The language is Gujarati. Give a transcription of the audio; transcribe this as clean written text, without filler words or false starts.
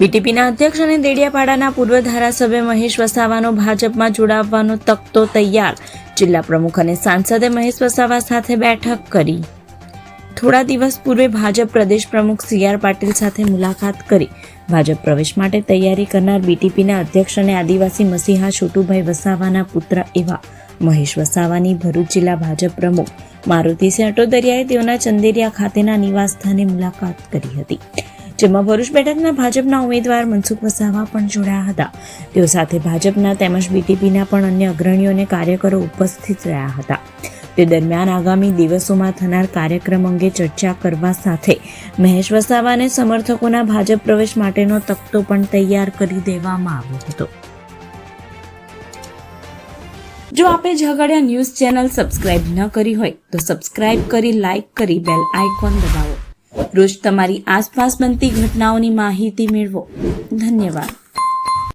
બીટીપીના અધ્યક્ષ અને દેડિયાપાડાના પૂર્વ ધારાસભ્ય મહેશ વસાવાનો ભાજપમાં જોડાવવાનો તખતો તૈયાર. જિલ્લા પ્રમુખ અને સાંસદે મહેશ વસાવા સાથે બેઠક કરી. થોડા દિવસ પૂર્વે ભાજપ પ્રદેશ પ્રમુખ CR પાટીલ સાથે મુલાકાત કરી. ભાજપ પ્રવેશ માટે તૈયારી કરનાર બીટીપીના અધ્યક્ષ અને આદિવાસી મસીહા છોટુભાઈ વસાવાના પુત્ર એવા મહેશ વસાવાની ભરૂચ જિલ્લા ભાજપ પ્રમુખ મારુતિસિંહ અટોદરિયાએ તેઓના ચંદેરિયા ખાતેના નિવાસસ્થાને મુલાકાત કરી હતી, જેમાં ભરૂચ બેઠકના ભાજપના ઉમેદવાર મનસુખ વસાવા પણ જોડાયા હતા. તેઓ સાથે ભાજપના તેમજ બીટીપીના પણ અન્ય અગ્રણીઓ અને કાર્યકરો ઉપસ્થિત રહ્યા હતા. તે દરમિયાન આગામી દિવસોમાં થનાર કાર્યક્રમ અંગે ચર્ચા કરવા સાથે મહેશ વસાવાને સમર્થકોના ભાજપ પ્રવેશ માટેનો તખતો પણ તૈયાર કરી દેવામાં આવ્યો હતો. જો આપે ઝઘડિયા ન્યૂઝ ચેનલ સબસ્ક્રાઇબ ન કરી હોય તો સબસ્ક્રાઇબ કરી, લાઇક કરી, બેલ આઇકોન દબાવો. રોજ તમારી આસપાસ બનતી ઘટનાઓની માહિતી મેળવો. ધન્યવાદ.